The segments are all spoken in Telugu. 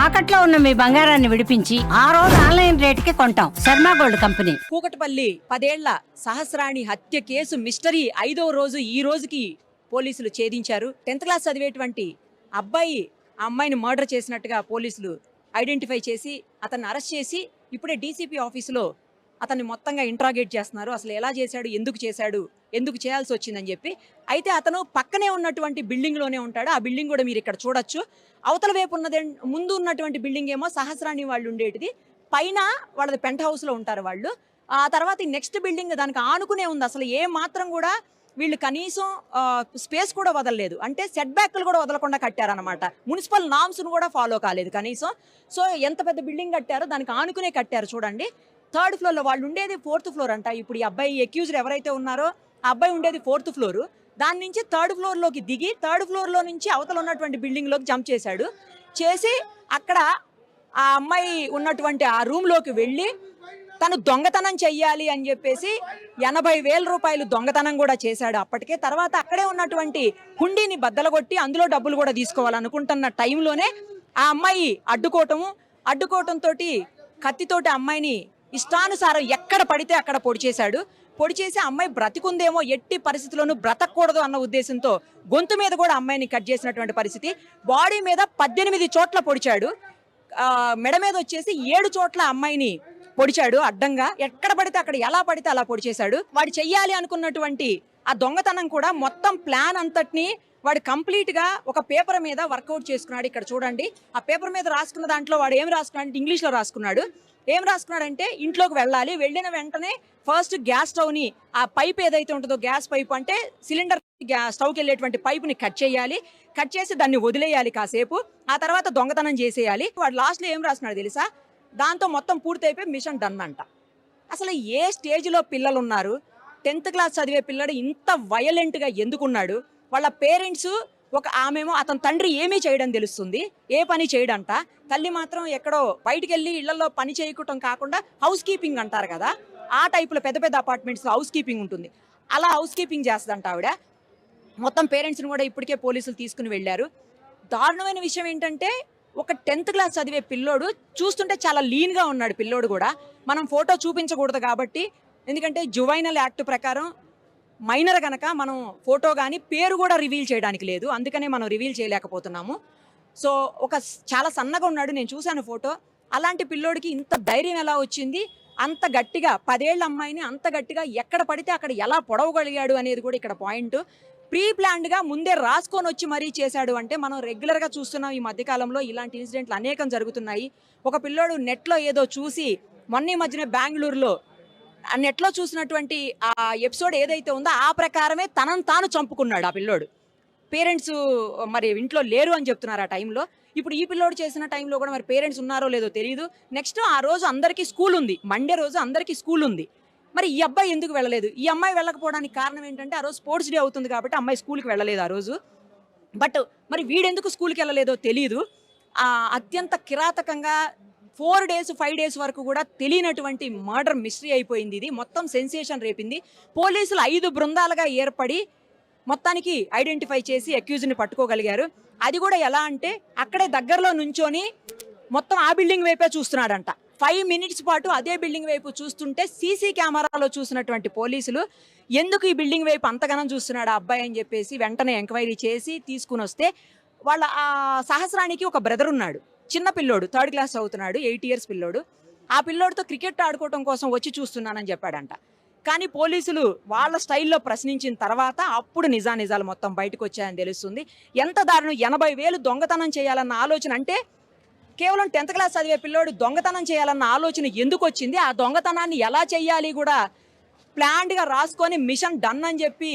తాకట్లో ఉన్న మీ బంగారాన్ని విడిపించి ఆ రోజు ఆన్లైన్ రేటుకి కొంటాం. Sharma gold company. కూకట్పల్లి 10 ఏళ్ల సహస్రాణి హత్య కేసు మిస్టరీ 5వ రోజు ఈ రోజుకి పోలీసులు ఛేదించారు. 10th క్లాస్ చదివేటువంటి అబ్బాయి ఆ అమ్మాయిని మర్డర్ చేసినట్టుగా పోలీసులు ఐడెంటిఫై చేసి అతన్ని అరెస్ట్ చేసి ఇప్పుడే డీసీపీ ఆఫీసులో అతన్ని మొత్తంగా ఇంట్రాగేట్ చేస్తున్నారు. అసలు ఎలా చేశాడు, ఎందుకు చేశాడు, ఎందుకు చేయాల్సి వచ్చిందని చెప్పి. అయితే అతను పక్కనే ఉన్నటువంటి బిల్డింగ్లోనే ఉంటాడు. ఆ బిల్డింగ్ కూడా మీరు ఇక్కడ చూడొచ్చు. అవతల వైపు ఉన్నది ముందు ఉన్నటువంటి బిల్డింగ్ ఏమో సహస్రాణి వాళ్ళు ఉండేటిది, పైన వాళ్ళది పెంట్ హౌస్లో ఉంటారు వాళ్ళు. ఆ తర్వాత ఈ నెక్స్ట్ బిల్డింగ్ దానికి ఆనుకునే ఉంది. అసలు ఏ మాత్రం కూడా వీళ్ళు కనీసం స్పేస్ కూడా వదలలేదు. అంటే సెట్ బ్యాక్లు కూడా వదలకుండా కట్టారనమాట. మున్సిపల్ నామ్స్ను కూడా ఫాలో కాలేదు కనీసం. సో ఎంత పెద్ద బిల్డింగ్ కట్టారో దానికి ఆనుకునే కట్టారు చూడండి. 3rd ఫ్లోర్లో వాళ్ళు ఉండేది 4th ఫ్లోర్ అంట. ఇప్పుడు ఈ అబ్బాయి అక్యూజ్డ్ ఎవరైతే ఉన్నారో ఆ అబ్బాయి ఉండేది 4th ఫ్లోరు. దాని నుంచి 3rd ఫ్లోర్లోకి దిగి 3rd ఫ్లోర్లో నుంచి అవతల ఉన్నటువంటి బిల్డింగ్లోకి జంప్ చేశాడు. చేసి అక్కడ ఆ అమ్మాయి ఉన్నటువంటి ఆ రూమ్లోకి వెళ్ళి తను దొంగతనం చెయ్యాలి అని చెప్పేసి 80,000 రూపాయలు దొంగతనం కూడా చేశాడు అప్పటికే. తర్వాత అక్కడే ఉన్నటువంటి హుండీని బద్దలగొట్టి అందులో డబ్బులు కూడా తీసుకోవాలనుకుంటున్న టైంలోనే ఆ అమ్మాయి అడ్డుకోవటంతో కత్తితోటి అమ్మాయిని ఇష్టానుసారం ఎక్కడ పడితే అక్కడ పొడి చేశాడు. పొడి చేసి అమ్మాయి బ్రతికుందేమో, ఎట్టి పరిస్థితుల్లోనూ బ్రతకూడదు అన్న ఉద్దేశంతో గొంతు మీద కూడా అమ్మాయిని కట్ చేసినటువంటి పరిస్థితి. బాడీ మీద 18 చోట్ల పొడిచాడు. మెడ మీద వచ్చేసి 7 చోట్ల అమ్మాయిని పొడిచాడు అడ్డంగా. ఎక్కడ పడితే అక్కడ ఎలా పడితే అలా పొడి చేశాడు. వాడు చెయ్యాలి అనుకున్నటువంటి ఆ దొంగతనం కూడా మొత్తం ప్లాన్ అంతటిని వాడు కంప్లీట్ గా ఒక పేపర్ మీద వర్కౌట్ చేసుకున్నాడు. ఇక్కడ చూడండి, ఆ పేపర్ మీద రాసుకున్న దాంట్లో వాడు ఏం రాసుకున్నాడు అంటే ఇంగ్లీష్ లో రాసుకున్నాడు. ఏం రాసుకున్నాడంటే ఇంట్లోకి వెళ్ళాలి, వెళ్ళిన వెంటనే ఫస్ట్ గ్యాస్ స్టవ్ ని, ఆ పైప్ ఏదైతే ఉంటుందో గ్యాస్ పైప్ అంటే సిలిండర్ స్టవ్కి వెళ్ళేటువంటి పైప్ ని కట్ చేయాలి. కట్ చేసి దాన్ని వదిలేయాలి కాసేపు. ఆ తర్వాత దొంగతనం చేసేయాలి. వాడు లాస్ట్ లో ఏం రాసుకున్నాడు తెలుసా? దాంతో మొత్తం పూర్తయిపోయి మిషన్ డన్ అంట. అసలు ఏ స్టేజ్లో పిల్లలు ఉన్నారు? 10th క్లాస్ చదివే పిల్లడు ఇంత వైలెంట్గా ఎందుకున్నాడు? వాళ్ళ పేరెంట్స్ ఆమెమో అతని తండ్రి ఏమీ చేయడం తెలుస్తుంది, ఏ పని చేయడంట. తల్లి మాత్రం ఎక్కడో బయటికి వెళ్ళి ఇళ్లలో పని చేయటం కాకుండా హౌస్ కీపింగ్ అంటారు కదా, ఆ టైపులో పెద్ద పెద్ద అపార్ట్మెంట్స్లో హౌస్ కీపింగ్ ఉంటుంది. అలా హౌస్ కీపింగ్ చేస్తుందంట ఆవిడ. మొత్తం పేరెంట్స్ని కూడా ఇప్పటికే పోలీసులు తీసుకుని వెళ్ళారు. దారుణమైన విషయం ఏంటంటే ఒక 10th క్లాస్ చదివే పిల్లోడు చూస్తుంటే చాలా లీన్గా ఉన్నాడు. పిల్లోడు కూడా మనం ఫోటో చూపించకూడదు కాబట్టి, ఎందుకంటే జువైనల్ యాక్ట్ ప్రకారం మైనర్ కనుక మనం ఫోటో కానీ పేరు కూడా రివీల్ చేయడానికి లేదు. అందుకనే మనం రివీల్ చేయలేకపోతున్నాము. సో చాలా సన్నగా ఉన్నాడు, నేను చూశాను ఫోటో. అలాంటి పిల్లోడికి ఇంత ధైర్యం ఎలా వచ్చింది? అంత గట్టిగా 10 ఏళ్ల అమ్మాయిని అంత గట్టిగా ఎక్కడ పడితే అక్కడ ఎలా పొడవగలిగాడు అనేది కూడా ఇక్కడ పాయింట్. ప్రీ ప్లాన్డ్గా ముందే రాసుకొని వచ్చి మరీ చేశాడు అంటే మనం రెగ్యులర్గా చూస్తున్నాం ఈ మధ్యకాలంలో ఇలాంటి ఇన్సిడెంట్లు అనేకం జరుగుతున్నాయి. ఒక పిల్లోడు నెట్లో ఏదో చూసి మొన్న మధ్యన బెంగళూరులో ఆ నెట్లో చూసినటువంటి ఆ ఎపిసోడ్ ఏదైతే ఉందో ఆ ప్రకారమే తనను తాను చంపుకున్నాడు ఆ పిల్లోడు. పేరెంట్స్ మరి ఇంట్లో లేరు అని చెప్తున్నారు ఆ టైంలో. ఇప్పుడు ఈ పిల్లోడు చేసిన టైంలో కూడా మరి పేరెంట్స్ ఉన్నారో లేదో తెలియదు. నెక్స్ట్ ఆ రోజు అందరికీ స్కూల్ ఉంది, మండే రోజు అందరికీ స్కూల్ ఉంది. మరి ఈ అబ్బాయి ఎందుకు వెళ్ళలేదు? ఈ అమ్మాయి వెళ్ళకపోవడానికి కారణం ఏంటంటే ఆ రోజు స్పోర్ట్స్ డే అవుతుంది కాబట్టి అమ్మాయి స్కూల్కి వెళ్ళలేదు ఆ రోజు. బట్ మరి వీడెందుకు స్కూల్కి వెళ్ళలేదో తెలియదు. అత్యంత కిరాతకంగా 4 days 5 days వరకు కూడా తెలియనటువంటి మర్డర్ మిస్టరీ అయిపోయింది. ఇది మొత్తం సెన్సేషన్ రేపింది. పోలీసులు 5 బృందాలుగా ఏర్పడి మొత్తానికి ఐడెంటిఫై చేసి అక్యూజ్ని పట్టుకోగలిగారు. అది కూడా ఎలా అంటే అక్కడే దగ్గరలో నుంచొని మొత్తం ఆ బిల్డింగ్ వైపే చూస్తున్నాడంట. 5 minutes పాటు అదే బిల్డింగ్ వైపు చూస్తుంటే సీసీ కెమెరాలో చూసినటువంటి పోలీసులు ఎందుకు ఈ బిల్డింగ్ వైపు అంతగానం చూస్తున్నాడు ఆ అబ్బాయి అని చెప్పేసి వెంటనే ఎంక్వైరీ చేసి తీసుకుని వస్తే వాళ్ళ ఆ సహస్రానికి ఒక బ్రదర్ ఉన్నాడు, చిన్న పిల్లోడు, 3rd క్లాస్ చదువుతున్నాడు, 8 years పిల్లోడు. ఆ పిల్లోడితో క్రికెట్ ఆడుకోవటం కోసం వచ్చి చూస్తున్నానని చెప్పాడంట. కానీ పోలీసులు వాళ్ళ స్టైల్లో ప్రశ్నించిన తర్వాత అప్పుడు నిజాలు మొత్తం బయటకు వచ్చాయని తెలుస్తుంది. ఎంత దారుణం! 80,000 దొంగతనం చేయాలన్న ఆలోచన అంటే కేవలం 10th క్లాస్ చదివే పిల్లోడు దొంగతనం చేయాలన్న ఆలోచన ఎందుకు వచ్చింది? ఆ దొంగతనాన్ని ఎలా చేయాలి కూడా ప్లాన్డ్గా రాసుకొని మిషన్ డన్ అని చెప్పి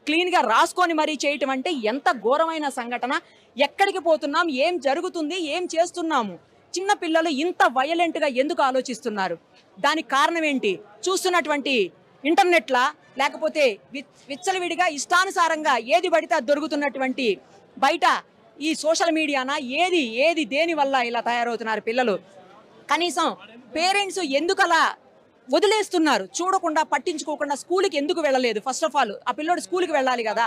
క్లీన్గా రాసుకొని మరీ చేయటం అంటే ఎంత ఘోరమైన సంఘటన. ఎక్కడికి పోతున్నాం, ఏం జరుగుతుంది, ఏం చేస్తున్నాము? చిన్న పిల్లలు ఇంత వైలెంట్గా ఎందుకు ఆలోచిస్తున్నారు? దానికి కారణం ఏంటి? చూస్తున్నటువంటి ఇంటర్నెట్లా, లేకపోతే విచ్చలవిడిగా ఇష్టానుసారంగా ఏది పడితే అది దొరుకుతున్నటువంటి బయట ఈ సోషల్ మీడియానా? ఏది దేని వల్ల ఇలా తయారవుతున్నారు పిల్లలు? కనీసం పేరెంట్స్ ఎందుకు అలా వదిలేస్తున్నారు? చూడకుండా పట్టించుకోకుండా స్కూల్కి ఎందుకు వెళ్ళలేదు? ఫస్ట్ ఆఫ్ ఆల్ ఆ పిల్లోడు స్కూల్కి వెళ్ళాలి కదా.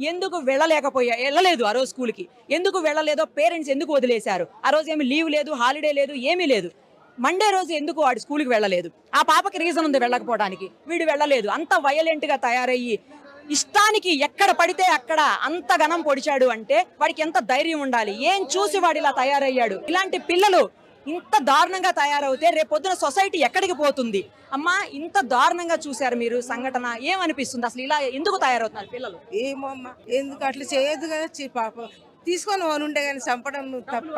ఎందుకు వెళ్ళలేదు ఆ రోజు స్కూల్కి, ఎందుకు వెళ్ళలేదో పేరెంట్స్ ఎందుకు వదిలేశారు? ఆ రోజు ఏమి లీవ్ లేదు, హాలిడే లేదు, ఏమీ లేదు. మండే రోజు ఎందుకు వాడు స్కూల్కి వెళ్ళలేదు? ఆ పాపకి రీజన్ ఉంది వెళ్ళకపోవడానికి, వీడు వెళ్ళలేదు. అంత వైలెంట్ గా తయారయ్యి ఇష్టానికి ఎక్కడ పడితే అక్కడ అంత ఘనం పొడిచాడు అంటే వాడికి ఎంత ధైర్యం ఉండాలి? ఏం చూసి వాడు ఇలా తయారయ్యాడు? ఇలాంటి పిల్లలు ఇంత దారుణంగా తయారవుతే రేపొద్దున సొసైటీ ఎక్కడికి పోతుంది? అమ్మా, ఇంత దారుణంగా చూశారు మీరు సంఘటన, ఏమనిపిస్తుంది? అసలు ఇలా ఎందుకు తయారవుతున్నారు పిల్లలు? ఏమో అమ్మా, ఎందుకు అట్లా చేయొద్దు కదా. పాప తీసుకొని పోను ఉండే కానీ చంపడం తప్ప.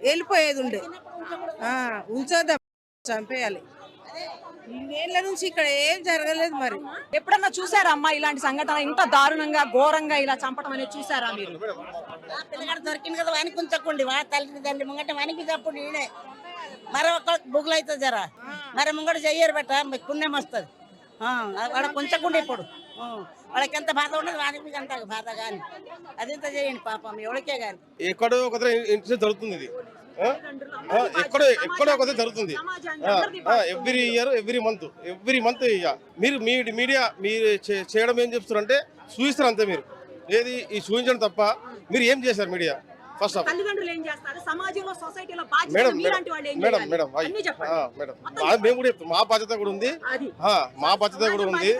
వెళ్ళిపోయేది ఉండే, ఉంచొద్దా, చంపేయాలి. ఇన్నేళ్ల నుంచి ఇక్కడ ఏం జరగలేదు. మరి ఎప్పుడన్నా చూసారా అమ్మా ఇలాంటి సంఘటన ఇంత దారుణంగా ఘోరంగా ఇలా చంపడం అనేది చూసారా మీరు? పిల్లగాడు దొరికింది కదా, వానికి ఉంచకండి. వా తల్లిదండ్రి ముంగట వానికి తప్పుడు ఈయనే మరి ఒక బుగ్గులు అవుతుంది జరా, మరి ముంగట చెయ్యరు బట్ట పుణ్యం వస్తుంది. వాడ ఉంచకుండా ఇప్పుడు వాళ్ళకి ఎంత బాధ ఉండదు, వానికి అంత బాధ కానీ అదింత చేయండి పాపం ఎవరికే కానీ. ఎక్కడో ఒక ఇన్సిడెంట్ జరుగుతుంది, ఇది ఎక్కడో ఒక జరుగుతుంది. ఎవ్రీ ఇయర్ ఎవ్రీ మంత్ ఇక మీరు మీడియా మీరు చేయడం ఏం చెప్తారంటే చూపిస్తారు అంతే. మీరు ఏది ఈ చూపించడం తప్ప మీరు ఏం చేశారు మీడియా? ఫస్ట్ ఆఫ్ తల్లిదండ్రులు ఏం చేస్తారు? సమాజంలో సొసైటీలో బాధ్యత మేడం మీలాంటి వాళ్ళు ఏం మేడం చేయాలి? మేడం అన్నీ చెప్పండి. మేడం మేము కూడా చెప్తాం, మా బాధ్యత కూడా ఉంది, మా బాధ్యత కూడా ఉంది.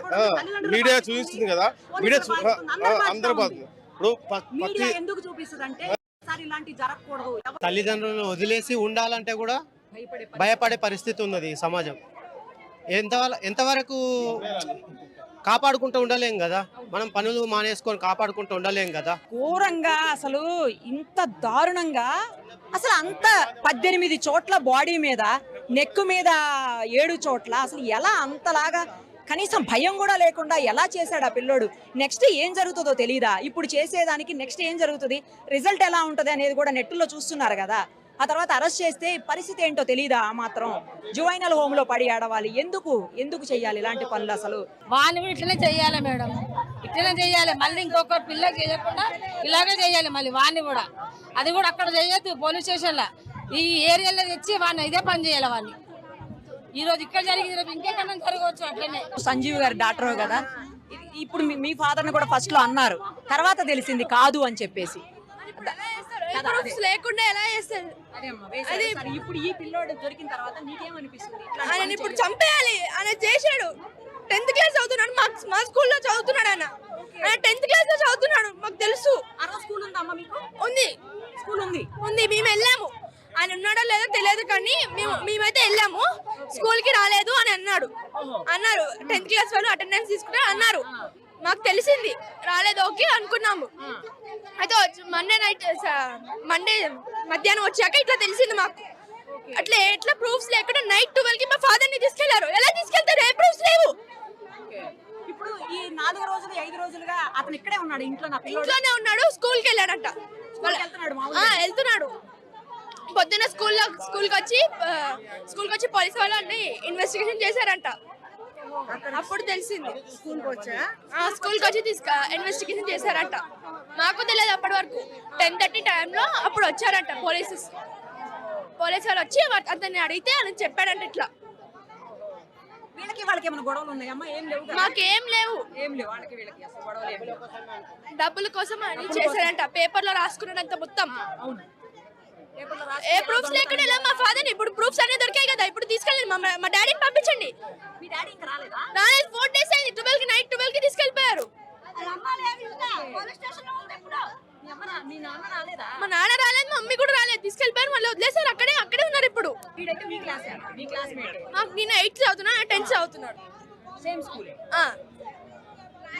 మీడియా చూపిస్తుంది కదా, మీడియా అందరూ బాధ్యత. ఇప్పుడు మీడియా ఎందుకు చూపిస్తుందంటే ఒకసారి ఇలాంటి జరగకూడదు. తల్లిదండ్రులను వదిలేసి ఉండాలంటే కూడా భయపడే పరిస్థితి ఉన్నది ఈ సమాజం. ఎంతవరకు కాపాడుకుంటూ ఉండలేం కదా, మనం పనులు మానేసుకొని కాపాడుకుంటూ ఉండలేం కదా. ఘోరంగా అసలు ఇంత దారుణంగా అసలు అంత 18 చోట్ల బాడీ మీద, నెక్ మీద 7 చోట్ల అసలు ఎలా అంతలాగా కనీసం భయం కూడా లేకుండా ఎలా చేశాడు ఆ పిల్లోడు? నెక్స్ట్ ఏం జరుగుతుందో తెలియదా? ఇప్పుడు చేసేదానికి నెక్స్ట్ ఏం జరుగుతుంది, రిజల్ట్ ఎలా ఉంటుంది అనేది కూడా నెట్లో చూస్తున్నారు కదా. ఆ తర్వాత అరెస్ట్ చేస్తే పరిస్థితి ఏంటో తెలియదా? ఆ మాత్రం జువైనల్ హోమ్ లో పడి ఆడవాలి. ఎందుకు చెయ్యాలి ఇలాంటి పనులు? అసలు వాడిని కూడా ఇట్లనే చెయ్యాలి మేడం, ఇట్లనే చెయ్యాలి. మళ్ళీ ఇంకొక పిల్లకి చేయకుండా ఇలాగే చెయ్యాలి మళ్ళీ వాడిని కూడా. అది కూడా అక్కడ చేయొద్దు, పోలీస్ స్టేషన్ లో ఈ ఏరియాలో తెచ్చి వాడిని ఇదే పని చేయాలి. వాడిని ఈ రోజు ఇక్కడ జరిగింది, రేపు ఇంకెక్కడన్నా జరగవచ్చు అట్లనే. సంజీవ్ గారు డాక్టర్ కదా, ఇప్పుడు మీ ఫాదర్ ని కూడా ఫస్ట్ లో అన్నారు, తర్వాత తెలిసింది కాదు అని చెప్పేసి. లేకుండా ఎలా చేస్తారు? ఇప్పుడు ఈ పిల్లోడు దొరికిన తర్వాత నీకేమనిపిస్తుంది? ఆయన ఇప్పుడు చంపేయాలి. ఆయన చేశాడు. 10th క్లాస్ చదువుతున్నాడు, మా స్కూల్లో చదువుతున్నాడు. ఆయన 10th క్లాస్ లో చదువుతున్నాడు, మాకు తెలుసు. స్కూల్ ఉందా మీకు? ఉంది, స్కూల్ ఉంది. మేము వెళ్ళాము. ఆయన ఉన్నాడో లేదో తెలియదు కానీ మేమైతే వెళ్ళాము. స్కూల్ కి రాలేదు అని అన్నారు. 10th క్లాస్ వాళ్ళు అటెండెన్స్ తీసుకుంటే అన్నారు. మాకు తెలిసింది రాలేదు, ఓకే అనుకున్నాము. అయితే మండే మధ్యాహ్నం వచ్చాక ఇట్లా తెలిసింది మాకు. ఎట్లా ప్రూఫ్స్ లేకుండా నైట్ 12 కి మా ఫాదర్ ని తీసుకెళ్లారు. ఎలా తీసుకెళ్తారు? ఏ ప్రూఫ్స్ లేవు. ఇప్పుడు ఈ 4 రోజులు 5 రోజులుగా అతను ఇక్కడే ఉన్నాడు, ఇంట్లోనే ఉన్నాడు. స్కూల్ కి వెళ్ళాడంట, వెళ్తున్నాడు. పొద్దున్న స్కూల్కి వచ్చి పోలీసు వాళ్ళు అన్ని ఇన్వెస్టిగేషన్ చేశారంట. అప్పుడు తెలిసింది. స్కూల్కి వచ్చి ఇన్వెస్టిగేషన్ చేశారంట. మాకు తెలియదు అప్పటి వరకు. 10:30 టైంలో అప్పుడు వచ్చారంట పోలీసు వాళ్ళు వచ్చి అతన్ని అడిగితే అని చెప్పాడంట. ఇట్లా వాళ్ళకి ఏమైనా గొడవలు ఉన్నాయమ్మా? ఏం లేవు, మాకేం లేవు. డబ్బుల కోసం అని చేశారంట. పేపర్ లో రాసుకున్నాడంత మొత్తం. ఏ ప్రూఫ్స్ లేకుండా ఎలా మా ఫాదర్? ఇప్పుడు ప్రూఫ్స్ అన్ని దొరికాయి కదా, ఇప్పుడు తీసుకెళ్ళండి. మా డాడీని పంపించండి. రాలేదు, 4 days అయింది. 12 కి నైట్ 12 కి తీసుకెళ్ళిపోయారు. మా నాన్న రాలేదు, మా మమ్మీ కూడా రాలేదు. తీసుకెళ్ళిపోయారు, మళ్ళీ వదిలేసారు. అక్కడే ఉన్నారు ఇప్పుడు. నేను 8th చదువుతున్నా, 10th చదువుతున్నాడు.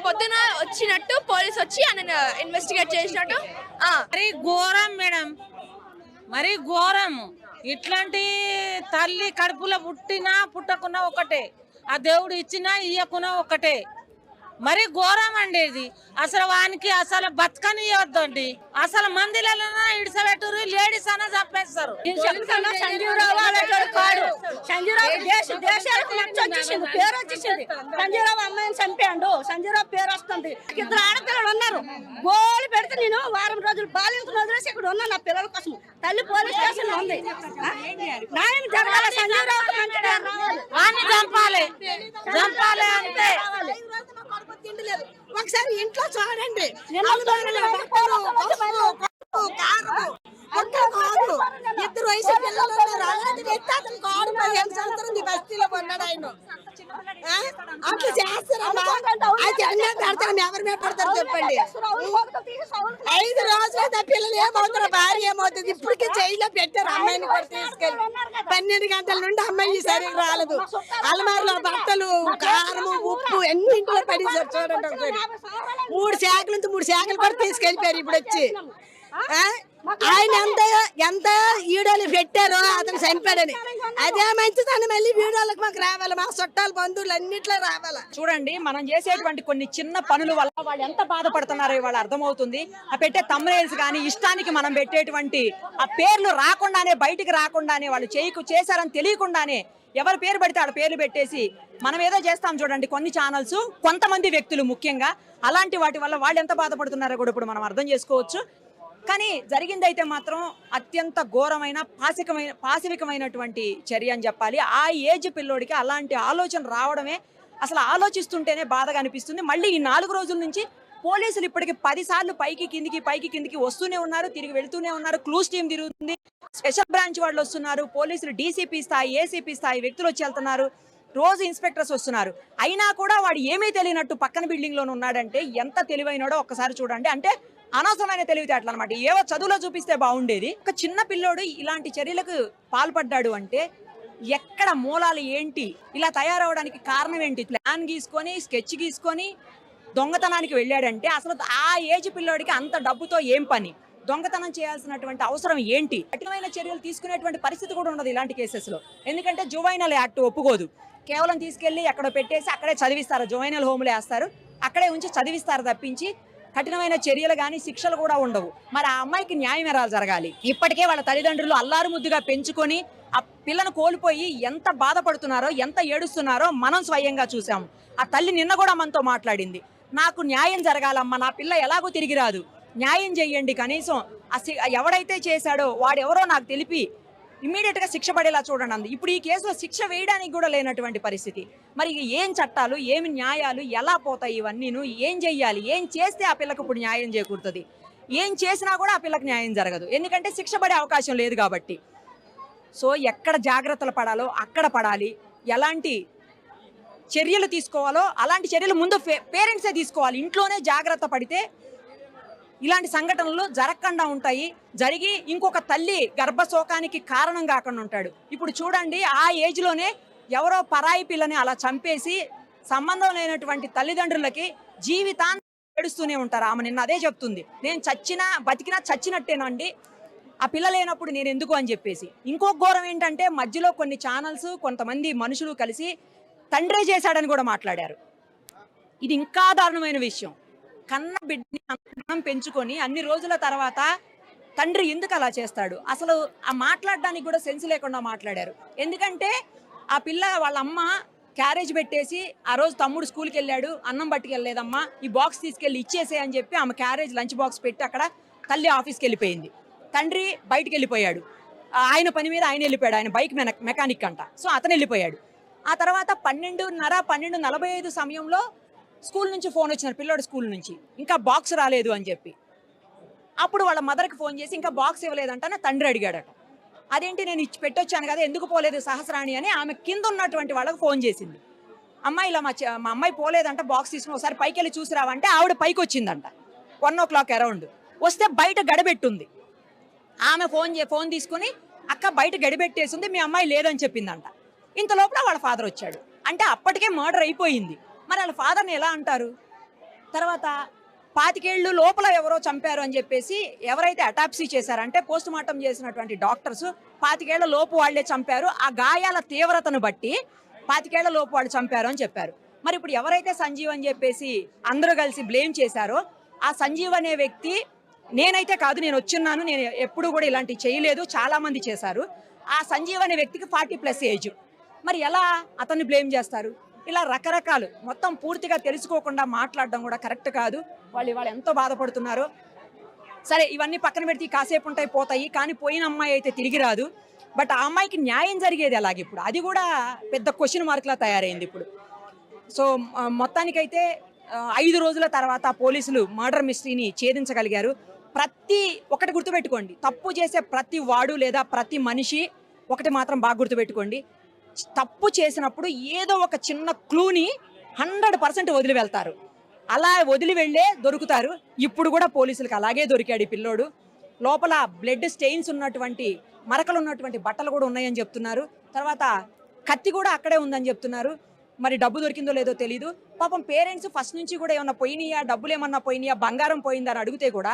పొద్దున వచ్చినట్టు పోలీస్ వచ్చి ఆయన ఇన్వెస్టిగేట్ చేసినట్టు. మరి ఘోరం మేడం, మరి ఘోరం. ఇట్లాంటి తల్లి కడుపులో పుట్టినా పుట్టకున్నా ఒకటే, ఆ దేవుడు ఇచ్చినా ఇయ్యకున్నా ఒకటే. మరి ఘోరం అండి ఇది. అసలు వానికి అసలు బతకనియొద్దండి. అసలు మందిలలో ఇడిసబెట్టురు, లేడీస్ అన్న చంపేస్తారు. సంజీవరావు దేశాలకు లక్ష వచ్చేసింది, పేరు వచ్చేసింది. సంజీవరావు అమ్మాయిని చంపాడు, సంజీవరావు పేరు వస్తుంది. 2 ఆడపిల్లలు ఉన్నారు. గోలు పెడితే నేను వారం రోజులు బాలింతను వదిలేసి ఇక్కడ ఉన్నా నా పిల్లల కోసం. తల్లి పోలీస్ స్టేషన్ లో ఉంది. న్యాయం జరగాలి. సంజీవరావు వాడిని చంపాలి అంతే. ఒకసారి ఇంట్లో చూడండి, అల్మారాలో బట్టలు, పసుపు, కారము, ఒక్కరు కాదు, 2 వయసు పిల్లలు ఉన్నారు. అలాంటిది ఎత్తే అతను కాడు 15 సంవత్సరం ఈ బస్తీలో ఉన్నాడు ఆయన. అట్లా చేస్తారమ్మా. అయితే అన్నీ పెడతారని ఎవరి మీద పెడతారు చెప్పండి. 5 రోజులు పిల్లలు ఏమవుతారు, భార్య ఏమవుతుంది. ఇప్పటికే జైల్లో పెట్టారు అమ్మాయిని కూడా తీసుకెళ్ళి. 12 గంటల నుండి అమ్మాయి సరిగ్గా రాలేదు. అలమారులో బట్టలు, కారము, ఉప్పు అన్నింటిలో పడేసారు. చూడండి ఒకసారి 3 శాఖల నుంచి 3 శాఖలు కూడా తీసుకెళ్ళిపోయారు ఇప్పుడు వచ్చి. ఆయన ఎంత వీడియోలు పెట్టారో అతను చనిపోయాడని. అదే మంచిదని మళ్ళీ వీడియోలకు మాకు రావాలి, మా చుట్టాలు బంధువులు అన్నిట్లో రావాలి. చూడండి, మనం చేసేటువంటి కొన్ని చిన్న పనుల వల్ల వాళ్ళు ఎంత బాధపడుతున్నారో ఇవాళ అర్థమవుతుంది. ఆ పెట్టే thumbnails కానీ ఇష్టానికి మనం పెట్టేటువంటి ఆ పేర్లు రాకుండానే, బయటికి రాకుండానే, వాళ్ళు చేశారని తెలియకుండానే ఎవరి పేరు పెడితే వాళ్ళ పేర్లు పెట్టేసి మనం ఏదో చేస్తాం. చూడండి, కొన్ని ఛానల్స్, కొంతమంది వ్యక్తులు ముఖ్యంగా అలాంటి వాటి వల్ల వాళ్ళు ఎంత బాధపడుతున్నారో కూడా ఇప్పుడు మనం అర్థం చేసుకోవచ్చు. కానీ జరిగిందైతే మాత్రం అత్యంత ఘోరమైన పాశవికమైనటువంటి చర్య అని చెప్పాలి. ఆ ఏజ్ పిల్లోడికి అలాంటి ఆలోచన రావడమే అసలు ఆలోచిస్తుంటేనే బాధగా అనిపిస్తుంది. మళ్ళీ ఈ 4 రోజుల నుంచి పోలీసులు ఇప్పటికి 10 సార్లు పైకి కిందికి వస్తూనే ఉన్నారు, తిరిగి వెళ్తూనే ఉన్నారు. క్లూస్ టీం తిరుగుతుంది, స్పెషల్ బ్రాంచ్ వాళ్ళు వస్తున్నారు, పోలీసులు డీసీపీ స్థాయి, ఏసీపీ స్థాయి వ్యక్తులు వచ్చి వెళ్తున్నారు, రోజు ఇన్స్పెక్టర్స్ వస్తున్నారు. అయినా కూడా వాడు ఏమీ తెలియనట్టు పక్కన బిల్డింగ్ లోనే ఉన్నాడంటే ఎంత తెలివైనాడో ఒక్కసారి చూడండి. అంటే అనవసరమైన తెలివితేటలు అనమాట. ఏవో చదువులో చూపిస్తే బాగుండేది. ఒక చిన్న పిల్లోడు ఇలాంటి చర్యలకు పాల్పడ్డాడు అంటే ఎక్కడ మూలాలు ఏంటి, ఇలా తయారవడానికి కారణం ఏంటి? ప్లాన్ గీసుకొని, స్కెచ్ గీసుకొని దొంగతనానికి వెళ్ళాడంటే అసలు ఆ ఏజ్ పిల్లోడికి అంత డబ్బుతో ఏం పని? దొంగతనం చేయాల్సినటువంటి అవసరం ఏంటి? కఠినమైన చర్యలు తీసుకునేటువంటి పరిస్థితి కూడా ఉండదు ఇలాంటి కేసెస్లో. ఎందుకంటే జువైనల్ యాక్ట్ ఒప్పుకోదు. కేవలం తీసుకెళ్లి ఎక్కడ పెట్టేసి అక్కడే చదివిస్తారు, జువైనల్ హోమ్లో వేస్తారు, అక్కడే ఉంచి చదివిస్తారు తప్పించి కఠినమైన చర్యలు కానీ శిక్షలు కూడా ఉండవు. మరి ఆ అమ్మాయికి న్యాయం ఎలా జరగాలి? ఇప్పటికే వాళ్ళ తల్లిదండ్రులు అల్లారు ముద్దుగా పెంచుకొని ఆ పిల్లను కోల్పోయి ఎంత బాధపడుతున్నారో, ఎంత ఏడుస్తున్నారో మనం స్వయంగా చూసాము. ఆ తల్లి నిన్న కూడా మనతో మాట్లాడింది. నాకు న్యాయం జరగాలమ్మా, నా పిల్ల ఎలాగో తిరిగి రాదు, న్యాయం చెయ్యండి. కనీసం ఎవడైతే చేశాడో వాడెవరో నాకు తెలిపి ఇమ్మీడియట్ గా శిక్ష పడేలా చూడండి అంది. ఇప్పుడు ఈ కేసులో శిక్ష వేయడానికి కూడా లేనటువంటి పరిస్థితి. మరి ఏం చట్టాలు, ఏమి న్యాయాలు, ఎలా పోతాయి ఇవన్నీను? ఏం చెయ్యాలి? ఏం చేస్తే ఆ పిల్లకు ఇప్పుడు న్యాయం చేకూరుతుంది? ఏం చేసినా కూడా ఆ పిల్లకు న్యాయం జరగదు, ఎందుకంటే శిక్ష పడే అవకాశం లేదు కాబట్టి. సో ఎక్కడ జాగ్రత్తలు పడాలో అక్కడ పడాలి. ఎలాంటి చర్యలు తీసుకోవాలో అలాంటి చర్యలు ముందు పేరెంట్సే తీసుకోవాలి. ఇంట్లోనే జాగ్రత్త పడితే ఇలాంటి సంఘటనలు జరగకుండా ఉంటాయి. జరిగి ఇంకొక తల్లి గర్భశోకానికి కారణం కాకుండా ఉంటాడు. ఇప్పుడు చూడండి, ఆ ఏజ్లోనే ఎవరో పరాయి పిల్లని అలా చంపేసి సంబంధం లేనటువంటి తల్లిదండ్రులకి జీవితాన్ని ఏడుస్తూనే ఉంటారు. ఆమె నిన్న అదే చెప్తుంది, నేను బతికినా చచ్చినట్టేనండి, ఆ పిల్ల లేనప్పుడు నేను ఎందుకు అని చెప్పేసి. ఇంకొక ఘోరం ఏంటంటే మధ్యలో కొన్ని ఛానల్స్, కొంతమంది మనుషులు కలిసి తండ్రే చేశాడని కూడా మాట్లాడారు. ఇది ఇంకా దారుణమైన విషయం. కన్న బిడ్డని అంతనం పెంచుకొని అన్ని రోజుల తర్వాత తండ్రి ఎందుకు అలా చేస్తాడు? అసలు ఆ మాట్లాడడానికి కూడా సెన్స్ లేకుండా మాట్లాడారు. ఎందుకంటే ఆ పిల్ల వాళ్ళ అమ్మ క్యారేజ్ పెట్టేసి ఆ రోజు తమ్ముడు స్కూల్కి వెళ్ళాడు, అన్నం పట్టుకెళ్ళలేదమ్మా, ఈ బాక్స్ తీసుకెళ్ళి ఇచ్చేసే అని చెప్పి ఆమె క్యారేజ్ లంచ్ బాక్స్ పెట్టి అక్కడ తల్లి ఆఫీస్కి వెళ్ళిపోయింది. తండ్రి బయటకు వెళ్ళిపోయాడు, ఆయన పని మీద ఆయన వెళ్ళిపోయాడు, ఆయన బైక్ మెకానిక్ అంట. సో అతను వెళ్ళిపోయాడు. ఆ తర్వాత 12:45 సమయంలో స్కూల్ నుంచి ఫోన్ వచ్చినారు, పిల్లోడు స్కూల్ నుంచి, ఇంకా బాక్స్ రాలేదు అని చెప్పి. అప్పుడు వాళ్ళ మదర్కి ఫోన్ చేసి ఇంకా బాక్స్ ఇవ్వలేదంట నా తండ్రి అడిగాడట. అదేంటి, నేను ఇచ్చి పెట్టొచ్చాను కదా, ఎందుకు పోలేదు సహస్రాణి అని ఆమె కింద ఉన్నటువంటి వాళ్ళకి ఫోన్ చేసింది. అమ్మాయి ఇలా మా అమ్మాయి పోలేదంట, బాక్స్ తీసుకుని ఒకసారి పైకి వెళ్ళి చూసిరావంటే ఆవిడ పైకి వచ్చిందంట 1 o'clock అరౌండ్. వస్తే బయట గడబెట్టుంది. ఆమె ఫోన్ తీసుకుని అక్క బయట గడిపెట్టేసింది, మీ అమ్మాయి లేదని చెప్పిందంట. ఇంత లోపల వాళ్ళ ఫాదర్ వచ్చాడు. అంటే అప్పటికే మర్డర్ అయిపోయింది. మరి వాళ్ళ ఫాదర్ని ఎలా అంటారు? తర్వాత 25 ఏళ్ళు లోపల ఎవరో చంపారు అని చెప్పేసి ఎవరైతే అటాప్సీ చేశారంటే పోస్ట్ మార్టం చేసినటువంటి డాక్టర్స్ 25 ఏళ్ల లోపు వాళ్లే చంపారు, ఆ గాయాల తీవ్రతను బట్టి 25 ఏళ్ల లోపు వాళ్ళు చంపారు అని చెప్పారు. మరి ఇప్పుడు ఎవరైతే సంజీవ్ అని చెప్పేసి అందరూ కలిసి బ్లేమ్ చేశారో ఆ సంజీవ్ అనే వ్యక్తి, నేనైతే కాదు, నేను వచ్చున్నాను, నేను ఎప్పుడు కూడా ఇలాంటివి చేయలేదు, చాలా మంది చేశారు, ఆ సంజీవ్ అనే వ్యక్తికి 40+ ఏజ్. మరి ఎలా అతన్ని బ్లేమ్ చేస్తారు? ఇలా రకరకాలు మొత్తం పూర్తిగా తెలుసుకోకుండా మాట్లాడడం కూడా కరెక్ట్ కాదు. వాళ్ళు ఎంతో బాధపడుతున్నారు. సరే, ఇవన్నీ పక్కన పెడితే కాసేపు ఉంటాయి, పోతాయి, కానీ పోయిన అమ్మాయి అయితే తిరిగి రాదు. బట్ ఆ అమ్మాయికి న్యాయం జరిగేది అలాగే ఇప్పుడు అది కూడా పెద్ద క్వశ్చన్ మార్క్లా తయారైంది ఇప్పుడు. సో మొత్తానికైతే 5 రోజుల తర్వాత పోలీసులు మర్డర్ మిస్టరీని ఛేదించగలిగారు. ఒకటి గుర్తుపెట్టుకోండి, తప్పు చేసే ప్రతి వాడు లేదా ప్రతి మనిషి ఒకటి మాత్రం బాగా గుర్తుపెట్టుకోండి, తప్పు చేసినప్పుడు ఏదో ఒక చిన్న క్లూని 100% వదిలి వెళ్తారు. అలా వదిలి వెళ్ళే దొరుకుతారు. ఇప్పుడు కూడా పోలీసులకు అలాగే దొరికాడు ఈ పిల్లోడు. లోపల బ్లడ్ స్టెయిన్స్ ఉన్నటువంటి మరకలు ఉన్నటువంటి బట్టలు కూడా ఉన్నాయని చెప్తున్నారు. తర్వాత కత్తి కూడా అక్కడే ఉందని చెప్తున్నారు. మరి డబ్బు దొరికిందో లేదో తెలీదు. పాపం పేరెంట్స్ ఫస్ట్ నుంచి కూడా ఏమన్నా పోయినాయా, డబ్బులు ఏమన్నా పోయినాయా, బంగారం పోయిందా అని అడిగితే కూడా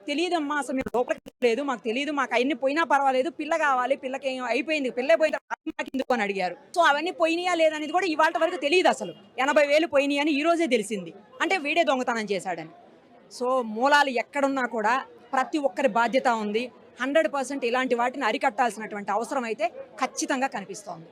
తెలియదమ్మా, అసలు మేము లోపలికి లేదు, మాకు తెలియదు, మాకు అన్ని పోయినా పర్వాలేదు, పిల్ల కావాలి, పిల్లకి ఏం అయిపోయింది, పిల్ల పోయిన మాకు ఎందుకు అని అడిగారు. సో అవన్నీ పోయినాయా లేదనేది కూడా ఇవాళ వరకు తెలియదు. అసలు 80,000 పోయినాయి అని ఈ రోజే తెలిసింది. అంటే వీడే దొంగతనం చేశాడని. సో మూలాలు ఎక్కడున్నా కూడా ప్రతి ఒక్కరి బాధ్యత ఉంది. 100% ఇలాంటి వాటిని అరికట్టాల్సినటువంటి అవసరం అయితే ఖచ్చితంగా కనిపిస్తోంది.